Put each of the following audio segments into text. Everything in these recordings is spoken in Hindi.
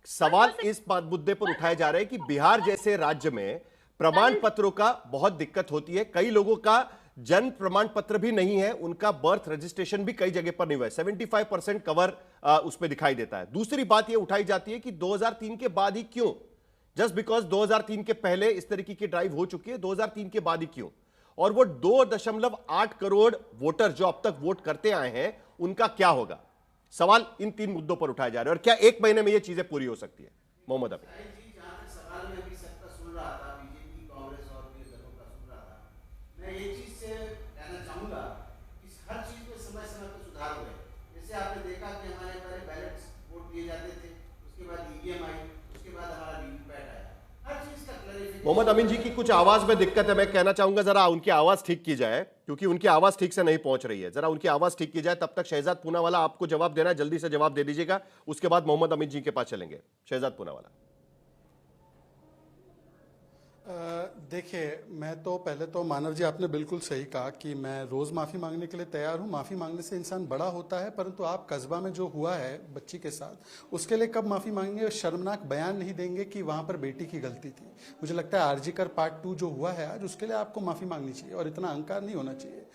सवाल इस बात मुद्दे पर उठाए जा रहे हैं कि बिहार जैसे राज्य में प्रमाण पत्रों का बहुत दिक्कत होती है। कई लोगों का जन्म प्रमाण पत्र भी नहीं है, उनका बर्थ रजिस्ट्रेशन भी कई जगह पर नहीं हुआ है। 75% कवर उस पर दिखाई देता है। दूसरी बात यह उठाई जाती है कि 2003 के बाद ही क्यों, जस्ट बिकॉज 2003 के पहले इस तरीके की ड्राइव हो चुकी है, 2003 के बाद ही क्यों? और वो 2.8 करोड़ वोटर जो अब तक वोट करते आए हैं, उनका क्या होगा? सवाल इन 3 मुद्दों पर उठाए जा रहे हैं। और क्या एक महीने में ये चीजें पूरी हो सकती है? मोहम्मद अभी मोहम्मद अमीन जी की कुछ आवाज में दिक्कत है। मैं कहना चाहूंगा जरा उनकी आवाज ठीक की जाए, क्योंकि उनकी आवाज ठीक से नहीं पहुंच रही है। जरा उनकी आवाज ठीक की जाए। तब तक शहजाद पूनावाला आपको जवाब देना है, जल्दी से जवाब दे दीजिएगा, उसके बाद मोहम्मद अमीन जी के पास चलेंगे। शहजाद पूनावाला। देखिए, मैं तो पहले तो मानव जी आपने बिल्कुल सही कहा कि मैं रोज़ माफ़ी मांगने के लिए तैयार हूँ। माफ़ी मांगने से इंसान बड़ा होता है, परंतु आप कस्बा में जो हुआ है बच्ची के साथ, उसके लिए कब माफ़ी मांगेंगे? शर्मनाक बयान नहीं देंगे कि वहाँ पर बेटी की गलती थी। मुझे लगता है आरजी कर पार्ट 2 जो हुआ है आज, उसके लिए आपको माफ़ी मांगनी चाहिए और इतना अहंकार नहीं होना चाहिए।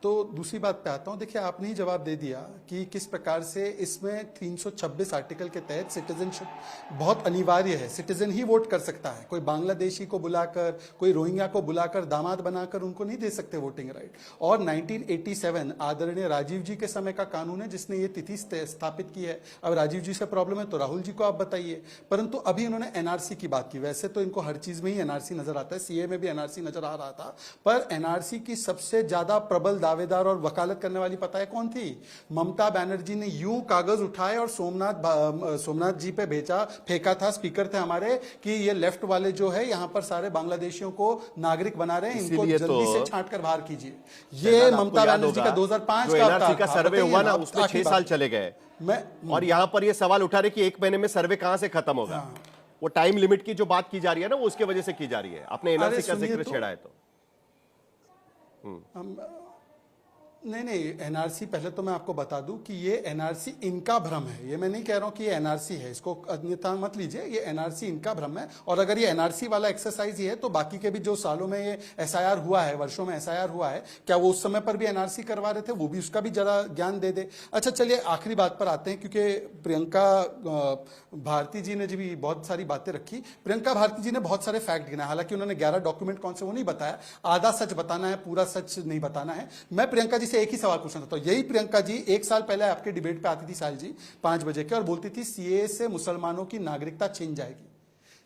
तो दूसरी बात पे आता हूँ। देखिए, आपने ही जवाब दे दिया कि किस प्रकार से इसमें 326 आर्टिकल के तहत सिटीजनशिप बहुत अनिवार्य है। सिटीजन ही वोट कर सकता है। कोई बांग्लादेशी को बुलाकर, कोई रोहिंग्या को बुलाकर, दामाद बनाकर उनको नहीं दे सकते वोटिंग राइट। और 1987 आदरणीय राजीव जी के समय का कानून है जिसने ये तिथि स्थापित की है। अब राजीव जी से प्रॉब्लम है तो राहुल जी को आप बताइए। परंतु अभी इन्होंने एनआरसी की बात की। वैसे तो इनको हर चीज में ही एनआरसी नजर आता है, सीए में भी एनआरसी नजर आ रहा था, पर एनआरसी की सबसे ज्यादा प्रबल दावेदार और वकालत करने वाली पता है कौन थी? ममता बनर्जी ने यूं कागज उठाए और सोमनाथ जी पे भेजा, फेंका था, स्पीकर थे हमारे, कि ये लेफ्ट वाले जो है यहाँ पर सारे बांग्लादेशियों को नागरिक बना रहे हैं, इनको जल्दी से छांट कर बाहर कीजिए। ये ममता बनर्जी का 2005 का सर्वे हुआ ना, उसमें 6 साल चले गए। और यहाँ पर ये सवाल उठा रहे कि एक महीने में सर्वे कहां से खत्म होगा? वो टाइम लिमिट की जो बात की जा रही है ना, वो उसके वजह से की जा रही है। आपने एनआरसी का जिक्र छेड़ा है तो नहीं, एनआरसी पहले तो मैं आपको बता दूं कि ये एनआरसी इनका भ्रम है। ये मैं नहीं कह रहा हूं कि ये एनआरसी है, इसको अन्यथा मत लीजिए। ये एनआरसी इनका भ्रम है। और अगर ये एनआरसी वाला एक्सरसाइज ही है तो बाकी के भी जो सालों में ये एसआईआर हुआ है, वर्षों में एसआईआर हुआ है, क्या वो उस समय पर भी एनआरसी करवा रहे थे? वो भी, उसका भी जरा ज्ञान दे दे। अच्छा, चलिए आखिरी बात पर आते हैं, क्योंकि प्रियंका भारती जी ने भी बहुत सारी बातें रखी। प्रियंका भारती जी ने बहुत सारे फैक्ट गिनाए, हालांकि उन्होंने 11 डॉक्यूमेंट कौन से वो नहीं बताया। आधा सच बताना है, पूरा सच नहीं बताना है। मैं प्रियंका जी से एक ही सवाल पूछना चाहता हूं। यही प्रियंका जी 1 साल पहले आपके डिबेट पे आती थी साहिल जी 5 बजे के, और बोलती थी सीए से मुसलमानों की नागरिकता छीन जाएगी।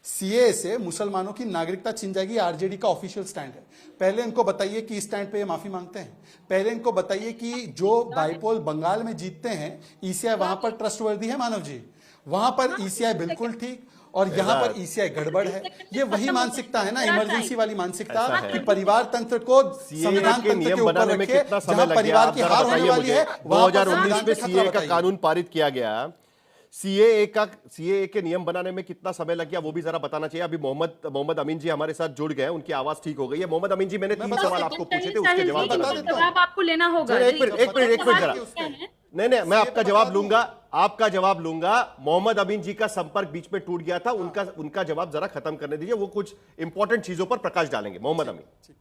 सीए से मुसलमानों की नागरिकता छीन जाएगी, आरजेडी का ऑफिशियल स्टैंड है। पहले इनको बताइए कि इस स्टैंड पे ये माफी मांगते हैं। पहले इनको बताइए कि जो बाइपोल बंगाल में जीतते हैं, ईसीआई वहां पर ट्रस्टवर्दी है मानव जी, वहां पर ईसीआई बिल्कुल ठीक, और यहाँ पर ईसीआई गड़बड़ है। ये वही मानसिकता है ना, इमरजेंसी वाली मानसिकता, कि परिवार तंत्र को संविधान तंत्र के ऊपर रखे, जहां परिवार की हार होने वाली है। 2019 में सीए का कानून पारित किया गया। सीए के नियम बनाने में कितना समय लग गया वो भी जरा बताना चाहिए। अभी मोहम्मद अमीन जी हमारे साथ जुड़ गए हैं, उनकी आवाज ठीक हो गई है। मोहम्मद अमीन जी, मैंने 3 सवाल आपको पूछे थे, उसके जवाब आपको लेना होगा। एक मिनट जरा, नहीं, मैं आपका जवाब लूंगा। मोहम्मद अमीन जी का संपर्क बीच में टूट गया था, उनका जवाब जरा खत्म करने दीजिए। वो कुछ इंपॉर्टेंट चीजों पर प्रकाश डालेंगे। मोहम्मद अमीन।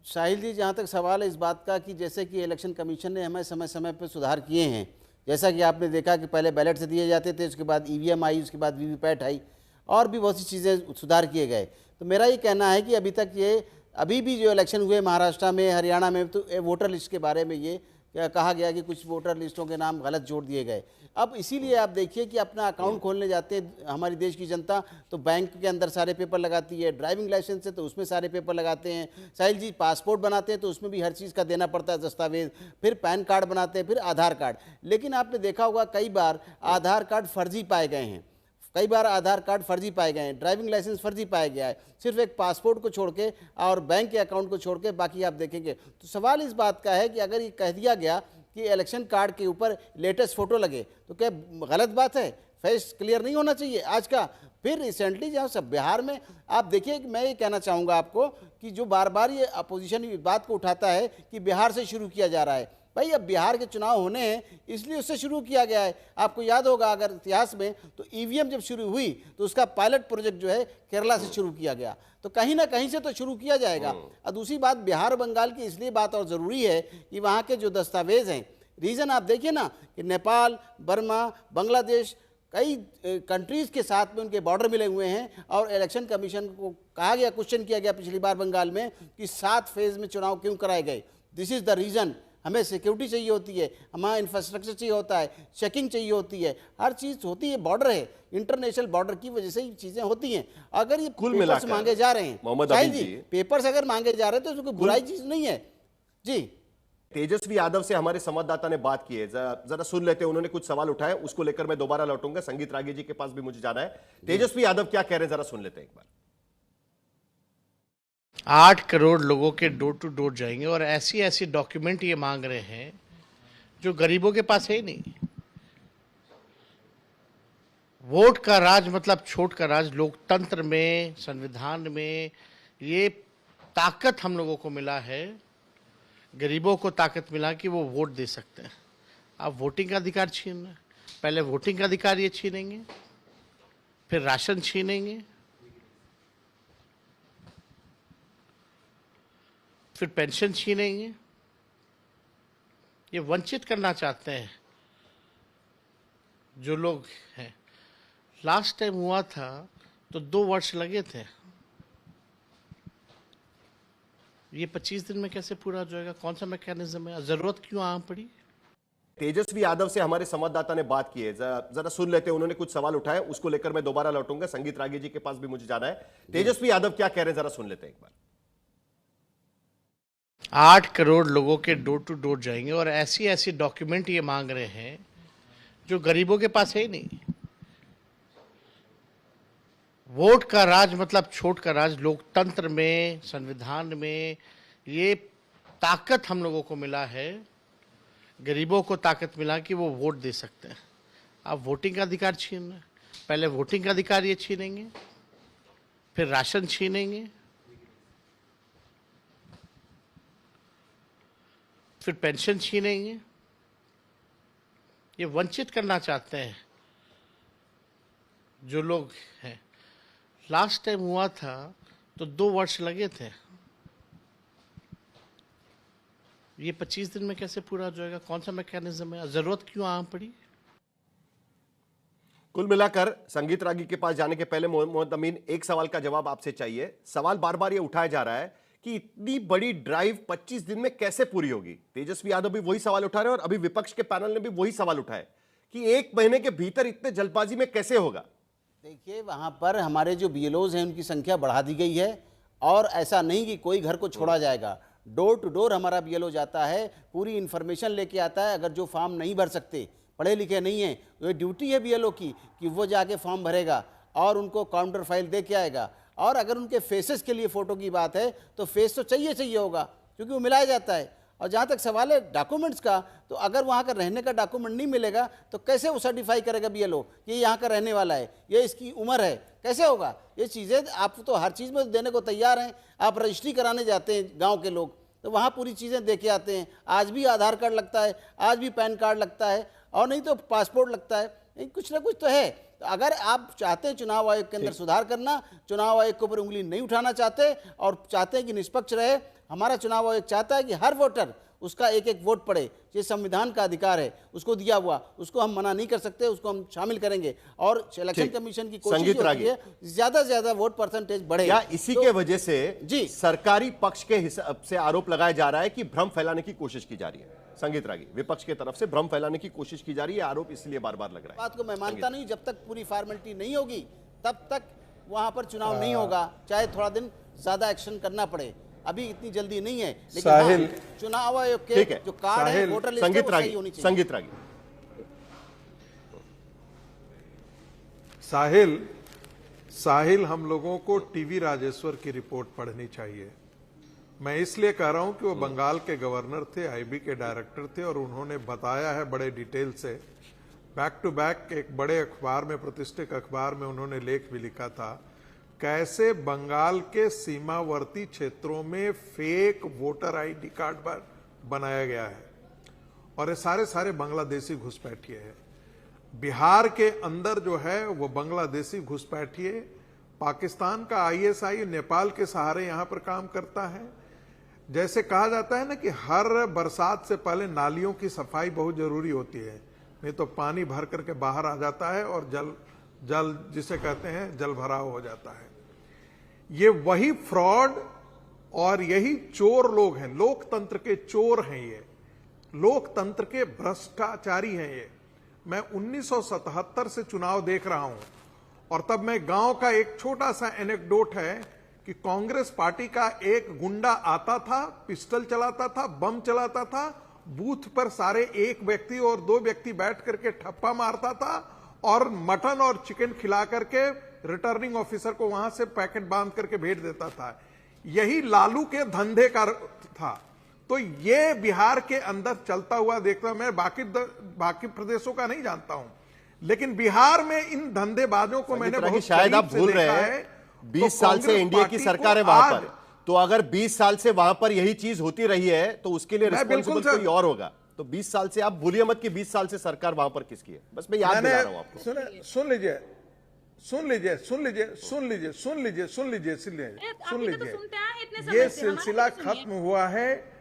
साहिल जी, जहां तक सवाल है इस बात का कि जैसे कि इलेक्शन कमीशन ने हमें समय समय पर सुधार किए हैं, जैसा कि आपने देखा कि पहले बैलेट से दिए जाते थे, उसके बाद ईवीएम आई, उसके बाद वीवीपैट आई, और भी बहुत सी चीज़ें सुधार किए गए। तो मेरा ये कहना है कि अभी भी जो इलेक्शन हुए महाराष्ट्र में, हरियाणा में, तो वोटर लिस्ट के बारे में ये कहा गया कि कुछ वोटर लिस्टों के नाम गलत जोड़ दिए गए। अब इसीलिए आप देखिए कि अपना अकाउंट खोलने जाते हैं हमारी देश की जनता, तो बैंक के अंदर सारे पेपर लगाती है। ड्राइविंग लाइसेंस है तो उसमें सारे पेपर लगाते हैं। साहिल जी, पासपोर्ट बनाते हैं तो उसमें भी हर चीज़ का देना पड़ता है दस्तावेज। फिर पैन कार्ड बनाते हैं, फिर आधार कार्ड। लेकिन आपने देखा होगा कई बार आधार कार्ड फर्जी पाए गए हैं, ड्राइविंग लाइसेंस फर्जी पाया गया है, सिर्फ एक पासपोर्ट को छोड़ के और बैंक के अकाउंट को छोड़ के, बाकी आप देखेंगे। तो सवाल इस बात का है कि अगर ये कह दिया गया कि इलेक्शन कार्ड के ऊपर लेटेस्ट फोटो लगे तो क्या गलत बात है? फेस क्लियर नहीं होना चाहिए आज का? फिर रिसेंटली जहाँ सब बिहार में आप देखिए, मैं ये कहना चाहूँगा आपको कि जो बार बार ये अपोजिशन बात को उठाता है कि बिहार से शुरू किया जा रहा है, भाई अब बिहार के चुनाव होने हैं इसलिए उससे शुरू किया गया है। आपको याद होगा अगर इतिहास में तो ईवीएम जब शुरू हुई तो उसका पायलट प्रोजेक्ट जो है केरला से शुरू किया गया, तो कहीं ना कहीं से तो शुरू किया जाएगा। और दूसरी बात बिहार और बंगाल की इसलिए बात और ज़रूरी है कि वहाँ के जो दस्तावेज हैं, रीज़न आप देखिए ना कि नेपाल, बर्मा, बांग्लादेश, कई कंट्रीज़ के साथ में उनके बॉर्डर मिले हुए हैं। और इलेक्शन कमीशन को कहा गया, क्वेश्चन किया गया पिछली बार बंगाल में कि 7 फेज़ में चुनाव क्यों कराए गए। This is the reason. हमें सिक्योरिटी चाहिए होती है, हमारा इंफ्रास्ट्रक्चर चाहिए होता है, चेकिंग चाहिए होती है, हर चीज़ होती है। बॉर्डर है, इंटरनेशनल बॉर्डर की वजह से ये चीज़ें होती हैं। अगर ये कुल पेपर्स मिलाकर मांगे जा रहे हैं, मोहम्मद शाहिद अमीन जी, जी, पेपर्स अगर मांगे जा रहे हैं तो इसमें कोई बुराई चीज़ नहीं है जी। तेजस्वी यादव से हमारे संवाददाता ने बात की है, जरा सुन लेते हैं। उन्होंने कुछ सवाल उठाए, उसको लेकर मैं दोबारा लौटूंगा। संगीत रागी जी के पास भी मुझे जाना है। तेजस्वी यादव क्या कह रहे हैं, जरा सुन लेते हैं एक बार। 8 करोड़ लोगों के डोर टू डोर जाएंगे और ऐसी ऐसी डॉक्यूमेंट ये मांग रहे हैं जो गरीबों के पास है ही नहीं। वोट का राज मतलब छोट का राज। लोकतंत्र में, संविधान में ये ताकत हम लोगों को मिला है, गरीबों को ताकत मिला कि वो वोट दे सकते हैं। अब वोटिंग का अधिकार छीन रहे हैं। पहले वोटिंग का अधिकार ये छीनेंगे, फिर राशन छीनेंगे, फिर पेंशन छीनेंगे। ये वंचित करना चाहते हैं जो लोग हैं। लास्ट टाइम हुआ था तो 2 वर्ष लगे थे, ये 25 दिन में कैसे पूरा हो जाएगा? कौन सा मैकेनिज्म है? जरूरत क्यों आ पड़ी? तेजस्वी यादव से हमारे संवाददाता ने बात की है, जरा सुन लेते हैं। उन्होंने कुछ सवाल उठाए, उसको लेकर मैं दोबारा लौटूंगा। संगीत रागी जी के पास भी मुझे जाना है। तेजस्वी यादव क्या कह रहे हैं, जरा सुन लेते हैं एक बार। 8 करोड़ लोगों के डोर टू डोर जाएंगे और ऐसी ऐसी डॉक्यूमेंट ये मांग रहे हैं जो गरीबों के पास है ही नहीं। वोट का राज मतलब छोट का राज। लोकतंत्र में, संविधान में ये ताकत हम लोगों को मिला है, गरीबों को ताकत मिला कि वो वोट दे सकते हैं। अब वोटिंग का अधिकार छीन रहे हैं। पहले वोटिंग का अधिकार ये छीनेंगे, फिर राशन छीनेंगे, फिर पेंशन छीनेंगे। ये वंचित करना चाहते हैं जो लोग हैं। लास्ट टाइम हुआ था तो 2 वर्ष लगे थे, ये 25 दिन में कैसे पूरा हो जाएगा? कौन सा मैकेनिज्म है? जरूरत क्यों आ पड़ी? कुल मिलाकर संगीत रागी के पास जाने के पहले मोहम्मद अमीन, एक सवाल का जवाब आपसे चाहिए। सवाल बार बार ये उठाया जा रहा है कि इतनी बड़ी ड्राइव 25 दिन में कैसे पूरी होगी। तेजस्वी यादव भी वही सवाल उठा रहे हैं और अभी विपक्ष के पैनल ने भी वही सवाल उठाए कि 1 महीने के भीतर इतने जल्दबाजी में कैसे होगा। देखिए वहाँ पर हमारे जो बीएलओज हैं उनकी संख्या बढ़ा दी गई है और ऐसा नहीं कि कोई घर को छोड़ा जाएगा। डोर टू डोर हमारा बीएलओ जाता है, पूरी इन्फॉर्मेशन लेके आता है। अगर जो फॉर्म नहीं भर सकते, पढ़े लिखे नहीं हैं, तो ये ड्यूटी है बीएलओ की कि वो जाके फॉर्म भरेगा और उनको काउंटर फाइल दे के आएगा। और अगर उनके फेसेस के लिए फ़ोटो की बात है तो फेस तो चाहिए होगा क्योंकि वो मिलाया जाता है। और जहाँ तक सवाल है डॉक्यूमेंट्स का, तो अगर वहाँ का रहने का डॉक्यूमेंट नहीं मिलेगा तो कैसे वो सर्टिफाई करेगा बीएलओ कि ये यहाँ का रहने वाला है, ये इसकी उम्र है? कैसे होगा? ये चीज़ें आप तो हर चीज़ में देने को तैयार हैं। आप रजिस्ट्री कराने जाते हैं गाँव के लोग, तो वहाँ पूरी चीज़ें दे के आते हैं। आज भी आधार कार्ड लगता है, आज भी पैन कार्ड लगता है, और नहीं तो पासपोर्ट लगता है। कुछ ना कुछ तो है। तो अगर आप चाहते हैं चुनाव आयोग के अंदर सुधार करना, चुनाव आयोग के ऊपर उंगली नहीं उठाना चाहते और चाहते हैं कि निष्पक्ष रहे, हमारा चुनाव आयोग चाहता है कि हर वोटर उसका एक एक वोट पड़े। ये संविधान का अधिकार है, उसको दिया हुआ, उसको हम मना नहीं कर सकते, उसको हम शामिल करेंगे। और इलेक्शन कमीशन की कोशिश होती है ज्यादा से ज्यादा वोट परसेंटेज बढ़े। क्या इसी के वजह से जी सरकारी पक्ष के हिसाब से आरोप लगाया जा रहा है कि भ्रम फैलाने की कोशिश की जा रही है? संगीत रागी, विपक्ष की तरफ से भ्रम फैलाने की कोशिश की जा रही है, आरोप इसलिए बार बार लग रहा है। बात को मैं मानता नहीं। जब तक पूरी फॉर्मेलिटी नहीं होगी तब तक वहां पर चुनाव नहीं होगा, चाहे थोड़ा दिन ज्यादा एक्शन करना पड़े। अभी इतनी जल्दी नहीं है, लेकिन हाँ, चुनाव आयोग के जो कार्ड है, वोटर लिस्ट है, वो सही होनी चाहिए। संगीत रागी, साहिल हम लोगों को टीवी राजेश्वर की रिपोर्ट पढ़नी चाहिए। मैं इसलिए कह रहा हूं कि वो बंगाल के गवर्नर थे, आईबी के डायरेक्टर थे, और उन्होंने बताया है बड़े डिटेल से, बैक टू बैक एक बड़े अखबार में, प्रतिष्ठित अखबार में उन्होंने लेख भी लिखा था, कैसे बंगाल के सीमावर्ती क्षेत्रों में फेक वोटर आईडी कार्ड बनाया गया है। और ये सारे बांग्लादेशी घुसपैठिए हैं। बिहार के अंदर जो है वो बांग्लादेशी घुसपैठिए, पाकिस्तान का आईएसआई नेपाल के सहारे यहां पर काम करता है। जैसे कहा जाता है ना कि हर बरसात से पहले नालियों की सफाई बहुत जरूरी होती है, नहीं तो पानी भर करके बाहर आ जाता है और जल जिसे कहते हैं जल भराव हो जाता है। ये वही फ्रॉड और यही चोर लोग हैं, लोकतंत्र के चोर हैं, ये लोकतंत्र के भ्रष्टाचारी हैं। ये मैं 1977 से चुनाव देख रहा हूं और तब मैं गांव का एक छोटा सा एनेक्डोट है कि कांग्रेस पार्टी का एक गुंडा आता था, पिस्टल चलाता था, बम चलाता था, बूथ पर सारे एक व्यक्ति और दो व्यक्ति बैठ करके ठप्पा मारता था और मटन और चिकन खिला करके रिटर्निंग ऑफिसर को वहां से पैकेट बांध करके भेज देता था। यही लालू के धंधे का था। तो ये बिहार के अंदर चलता हुआ देखता मैं बाकी प्रदेशों का नहीं जानता हूं, लेकिन बिहार में इन धंधेबाजों को मैंने बहुत शायद आप भूल रहे हैं 20 साल से एनडीए की सरकार है वहां पर, तो अगर 20 साल से वहां पर यही चीज होती रही है तो उसके लिए रिस्पॉन्सिबल कोई और होगा। तो 20 साल से आप भूलिए मत कि 20 साल से सरकार वहां पर किसकी है, बस मैं याद दिला रहा हूं आपको। सुन लीजिए ये सिलसिला खत्म हुआ है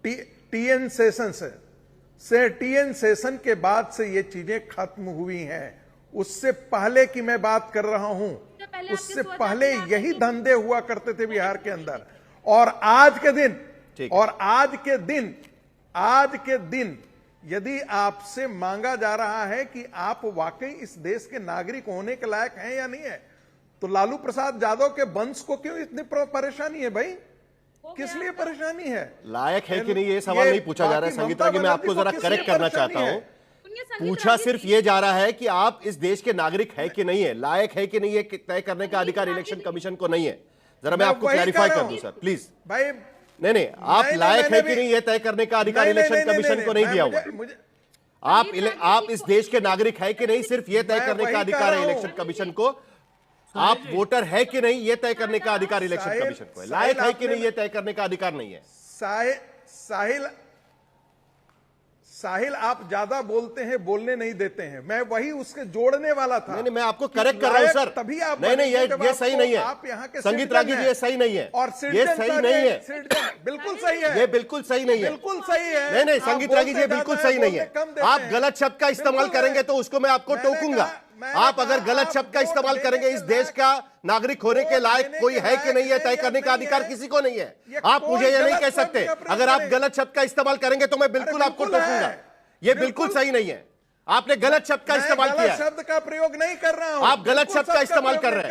टीएन सेशन से टीएन सेशन के बाद से ये चीजें खत्म हुई हैं। उससे पहले की मैं बात कर रहा हूं, उससे पहले यही धंधे हुआ करते थे बिहार के अंदर। और आज के दिन यदि आपसे मांगा जा रहा है कि आप वाकई इस देश के नागरिक होने के लायक हैं या नहीं है, तो लालू प्रसाद यादव के वंश को क्यों इतनी परेशानी है भाई? किस लिए परेशानी है? लायक है कि नहीं ये सवाल नहीं पूछा जा रहा है संगीता जी, मैं आपको जरा करेक्ट करना चाहता हूं। पूछा सिर्फ ये जा रहा है कि आप इस देश के नागरिक है कि नहीं है, लायक है कि नहीं है तय करने का अधिकार इलेक्शन कमीशन को नहीं है। जरा मैं आपको क्लैरिफाई कर दूं सर प्लीज। भाई नहीं आप लायक है कि नहीं ये तय करने का अधिकार इलेक्शन कमीशन को नहीं दिया हुआ। आप इस देश के नागरिक है कि नहीं सिर्फ ये तय करने का अधिकार है इलेक्शन कमीशन को। आप वोटर है कि नहीं ये तय करने का अधिकार इलेक्शन कमीशन को है। लायक है कि नहीं ये तय करने का अधिकार नहीं है। साहिल आप ज्यादा बोलते हैं, बोलने नहीं देते हैं। मैं वही उसके जोड़ने वाला था। नहीं मैं आपको करेक्ट कर रहा हूं सर। तभी आप नहीं ये सही नहीं है। आप यहाँ के संगीत रागी जी ये सही नहीं है, और ये सही नहीं है, बिल्कुल सही है, ये बिल्कुल सही नहीं है, बिल्कुल सही है। नहीं संगीत रागी जी बिल्कुल सही नहीं है। आप गलत शब्द का इस्तेमाल करेंगे तो उसको मैं आपको टोकूंगा। आप अगर गलत शब्द का इस्तेमाल करेंगे, इस देश का नागरिक होने के लायक कोई है कि नहीं है तय करने का अधिकार किसी को नहीं है। आप मुझे ये नहीं कह सकते। अगर आप गलत शब्द का इस्तेमाल करेंगे तो मैं बिल्कुल आपको टोकूंगा। ये बिल्कुल सही नहीं है। आपने गलत शब्द का इस्तेमाल किया। शब्द का प्रयोग नहीं कर रहा हूं। आप गलत शब्द का इस्तेमाल कर रहे हैं।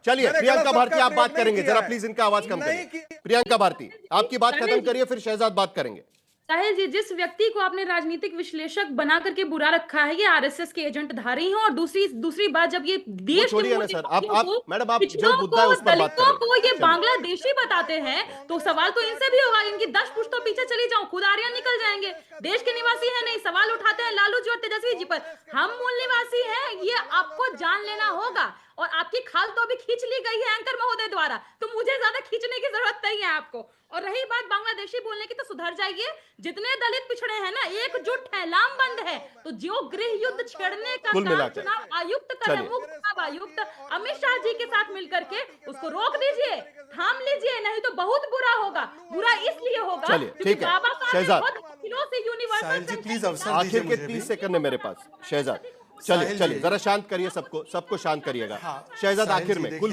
चलिए प्रियंका भारती आप बात करेंगे, जरा प्लीज इनका आवाज कम करिए। प्रियंका भारती आपकी बात खत्म करिए, फिर शहजाद बात करेंगे। साहिल जी, जिस व्यक्ति को आपने राजनीतिक विश्लेषक बना करके बुरा रखा है, ये आरएसएस के एजेंट धारी हैं। और दूसरी बात, जब ये देश छोड़िए ना सर, आप मैडम आप जो मुद्दा है उस पर बात करें। को ये बांग्लादेशी बताते हैं तो सवाल तो इनसे भी होगा। इनकी 10 पुश्तों पीछे चली जाऊं, खुद आर्यन निकल जाएंगे। देश के निवासी है नहीं, सवाल उठाते हैं लालू जी और तेजस्वी जी पर। हम मूल निवासी हैं, ये आपको जान लेना होगा। और आपकी खाल तो अभी खींच ली गई है एंकर महोदय द्वारा, तो मुझे ज्यादा खींचने की जरूरत नहीं है आपको। और रही बात बांग्लादेशी बोलने की, तो सुधर जाइए। जितने दलित पिछड़े हैं ना, एकजुट है, लामबंद है। तो जो गृह युद्ध छेड़ने का काम चुनाव आयुक्त कर रहे, मुख्य चुनाव आयुक्त अमित शाह जी के साथ मिलकर के उसको रोक दीजिए, थाम लीजिए, नहीं तो बहुत बुरा होगा। बुरा इसलिए होगा ठीक है शहजाद, यूनिवर्सल आखिर के 30 सेकंड है मेरे पास। शहजाद चलिए जरा शांत करिए, सबको शांत करिएगा। शहजाद आखिर में कुल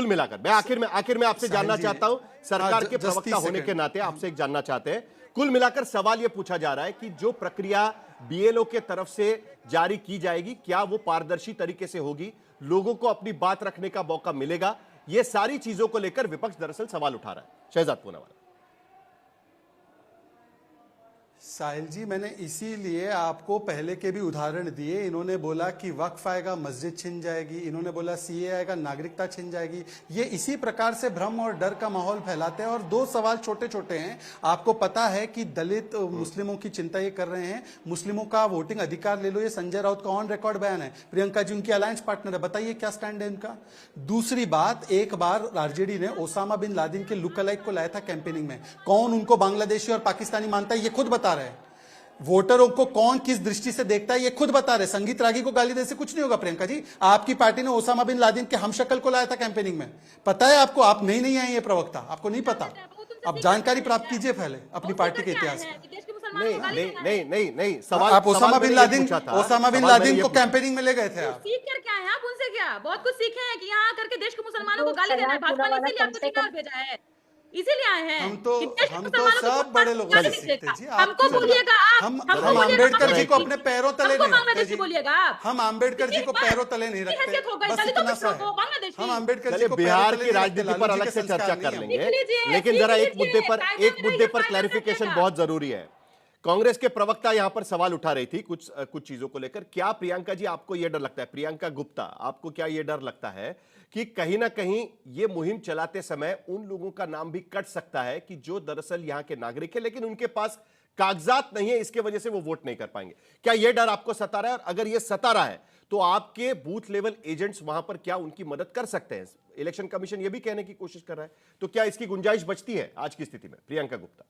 मिलाकर मैं आखिर में आपसे जानना चाहता हूं, सरकार के प्रवक्ता होने के नाते आपसे एक जानना चाहते हैं। कुल मिलाकर सवाल यह पूछा जा रहा है कि जो प्रक्रिया बीएलओ के तरफ से जारी की जाएगी, क्या वो पारदर्शी तरीके से होगी, लोगों को अपनी बात रखने का मौका मिलेगा? ये सारी चीजों को लेकर विपक्ष दरअसल सवाल उठा रहा है। शहजाद पूनावाला। साहिल जी, मैंने इसीलिए आपको पहले के भी उदाहरण दिए। इन्होंने बोला कि वक्फ आएगा मस्जिद छिन जाएगी, इन्होंने बोला सीए आएगा नागरिकता छिन जाएगी। ये इसी प्रकार से भ्रम और डर का माहौल फैलाते हैं। और दो सवाल छोटे छोटे हैं। आपको पता है कि दलित मुस्लिमों की चिंता ये कर रहे हैं, मुस्लिमों का वोटिंग अधिकार ले लो। ये संजय राउत का ऑन रिकॉर्ड बयान है। प्रियंका जी उनकी अलायंस पार्टनर है, बताइए क्या स्टैंड है इनका। दूसरी बात, एक बार आरजेडी ने ओसामा बिन लादेन के लुक अलाइक को लाया था कैंपेनिंग में। कौन उनको बांग्लादेशी और पाकिस्तानी मानता है ये खुद बता रहे हैं। वोटरों को कौन किस दृष्टि से देखता है ये खुद बता रहे। संगीत रागी को गाली देने से कुछ नहीं होगा प्रियंका जी। आपकी पार्टी ने ओसामा बिन लादेन के हमशक्ल को लाया था कैंपेनिंग में, पता है आपको? आप नहीं आए ये प्रवक्ता, आपको नहीं पता। आप जानकारी प्राप्त कीजिए पहले अपनी पार्टी के इतिहास में। नहीं सवाल आप ओसामा बिन लादेन को पूछा। कैंपेनिंग में ले गए थे आप। सीख कर क्या है आप उनसे? क्या बहुत कुछ सीखे हैं कि यहाँ आकर के देश के मुसलमानों को गाली देना है? भाजपा ने इसीलिए आपको चुनाव भेजा है, इसीलिए आए हैं। हम तो सब बड़े लोगों से सीखते जी। हमको बोलिएगा आप, हम अम्बेडकर जी को अपने पैरों तले नहीं रखते जी। बोलिएगा आप, हम अम्बेडकर जी को पैरों तले नहीं रखते, बस इतना सा है। हम अम्बेडकर जी को बिहार की राजनीति पर अलग से चर्चा कर लेंगे, लेकिन जरा एक मुद्दे पर क्लैरिफिकेशन बहुत जरूरी है। कांग्रेस के प्रवक्ता यहां पर सवाल उठा रही थी कुछ चीजों को लेकर। क्या प्रियंका जी आपको यह डर लगता है, प्रियंका गुप्ता, आपको क्या यह डर लगता है कि कहीं ना कहीं ये मुहिम चलाते समय उन लोगों का नाम भी कट सकता है कि जो दरअसल यहां के नागरिक है लेकिन उनके पास कागजात नहीं है, इसके वजह से वो वोट नहीं कर पाएंगे? क्या यह डर आपको सता रहा है? और अगर यह सता रहा है तो आपके बूथ लेवल एजेंट्स वहां पर क्या उनकी मदद कर सकते हैं? इलेक्शन कमीशन यह भी कहने की कोशिश कर रहा है, तो क्या इसकी गुंजाइश बचती है आज की स्थिति में? प्रियंका गुप्ता।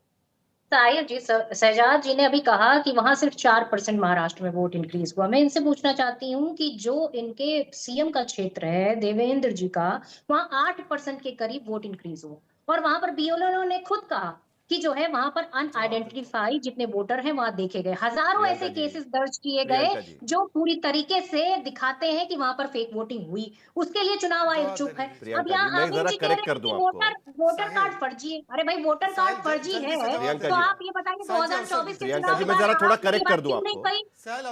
साहिल जी, शहजाद जी ने अभी कहा कि वहां सिर्फ 4% महाराष्ट्र में वोट इंक्रीज हुआ। मैं इनसे पूछना चाहती हूँ कि जो इनके सीएम का क्षेत्र है देवेंद्र जी का, वहां 8% के करीब वोट इंक्रीज हुआ और वहां पर बीएलओ ने खुद कहा कि जो है वहां पर अनआइडेंटिफाइड जितने वोटर हैं वहां देखे गए। हजारों ऐसे केसेस दर्ज किए गए जो पूरी तरीके से दिखाते हैं कि वहां पर फेक वोटिंग हुई। उसके लिए चुनाव आयोग चुप है। अब यहाँ आमिर जी कह रहे हैं कि वोटर कार्ड फर्जी है। अरे भाई, वोटर कार्ड फर्जी है तो आप ये बताइए 2024 के प्रियंका जी मैं जरा थोड़ा करेक्ट कर दूं आपको।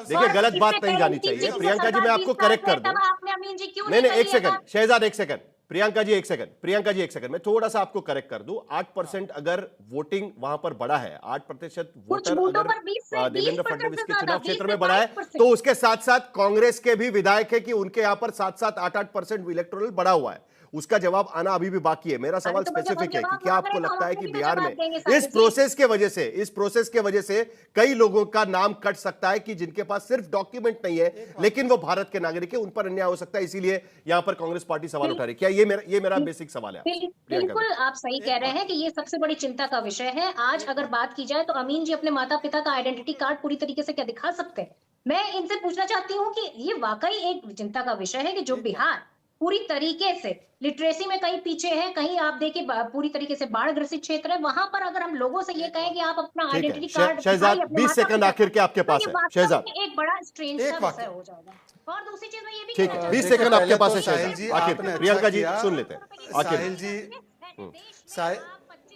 देखिए गलत बात नहीं जानी चाहिए। प्रियंका जी मैं आपको करेक्ट कर दूं। आपने अमीन जी क्यों नहीं, एक सेकंड शहजाद, एक सेकंड। प्रियंका जी एक सेकंड, मैं थोड़ा सा आपको करेक्ट कर दूं। 8% अगर वोटिंग वहां पर बढ़ा है, 8% वोटर अगर देवेंद्र फडणवीस के चुनाव क्षेत्र में बढ़ा है, तो उसके साथ साथ कांग्रेस के भी विधायक है कि उनके यहां पर 7-7, 8-8% इलेक्टोरल बढ़ा हुआ है। उसका जवाब आना अभी भी बाकी है। मेरा सवाल स्पेसिफिक है कि क्या आपको लगता है कि बिहार में इस प्रोसेस के वजह से कई लोगों का नाम कट सकता है कि जिनके पास सिर्फ डॉक्यूमेंट नहीं है लेकिन वो भारत के नागरिक है, उन पर अन्याय हो सकता है, इसीलिए यहां पर कांग्रेस पार्टी सवाल उठा रही है? क्या ये मेरा बेसिक सवाल है? बिल्कुल आप सही कह रहे हैं कि ये सबसे बड़ी चिंता का विषय है। आज अगर बात की जाए तो अमीन जी अपने माता पिता का आइडेंटिटी कार्ड पूरी तरीके से क्या दिखा सकते हैं? मैं इनसे पूछना चाहती हूँ कि ये वाकई एक चिंता का विषय है कि जो बिहार पूरी तरीके से लिटरेसी में कहीं पीछे है, कहीं आप देखिए पूरी तरीके से बाढ़ ग्रसित क्षेत्र है, वहां पर अगर हम लोगों से ये कहें कि आप अपना आइडेंटिटी कार्ड शहजाद 20 सेकंड आखिर के आपके पास है शहजाद, एक बड़ा स्ट्रेंज सा विषय हो जाएगा। और दूसरी चीज मैं ये भी ठीक है 20 सेकंड आपके पास है शहजाद। आखिर प्रियंका जी सुन लेते हैं साहिल जी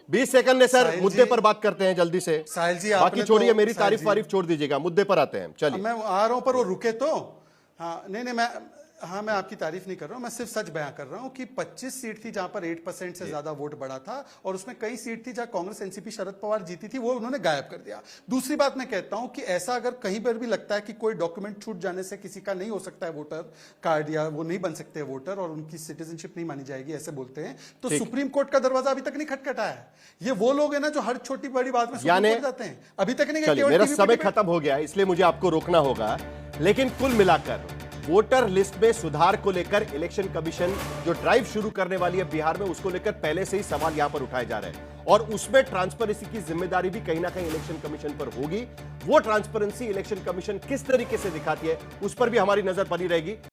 20 सेकंड ने सर मुद्दे पर बात करते हैं जल्दी से। साहिल जी बाकी छोड़िए, मेरी तारीफ वारीफ छोड़ दीजिएगा, मुद्दे पर आते हैं। चलिए मैं आ रहा हूं पर वो रुके तो। हाँ नहीं मैं आपकी तारीफ नहीं कर रहा हूं, मैं सिर्फ सच बयां कर रहा हूं कि 25 सीट थी जहां पर 8% से ज्यादा वोट बढ़ा था और उसमें कई सीट थी जहां कांग्रेस एनसीपी शरद पवार जीती थी, वो उन्होंने गायब कर दिया। दूसरी बात मैं कहता हूं कि ऐसा अगर कहीं पर भी लगता है कि कोई डॉक्यूमेंट छूट जाने से किसी का नहीं हो सकता है वोटर कार्ड या वो नहीं बन सकते वोटर और उनकी सिटीजनशिप नहीं मानी जाएगी, ऐसे बोलते हैं, तो सुप्रीम कोर्ट का दरवाजा अभी तक नहीं खटखटा है। ये वो लोग है ना जो हर छोटी बड़ी बात में सुप्रीम कोर्ट जाते हैं, अभी तक नहीं गए। मेरा समय खत्म हो गया इसलिए मुझे आपको रोकना होगा, लेकिन कुल मिलाकर वोटर लिस्ट में सुधार को लेकर इलेक्शन कमीशन जो ड्राइव शुरू करने वाली है बिहार में, उसको लेकर पहले से ही सवाल यहां पर उठाए जा रहे हैं और उसमें ट्रांसपेरेंसी की जिम्मेदारी भी कहीं ना कहीं इलेक्शन कमीशन पर होगी। वो ट्रांसपेरेंसी इलेक्शन कमीशन किस तरीके से दिखाती है उस पर भी हमारी नजर बनी रहेगी।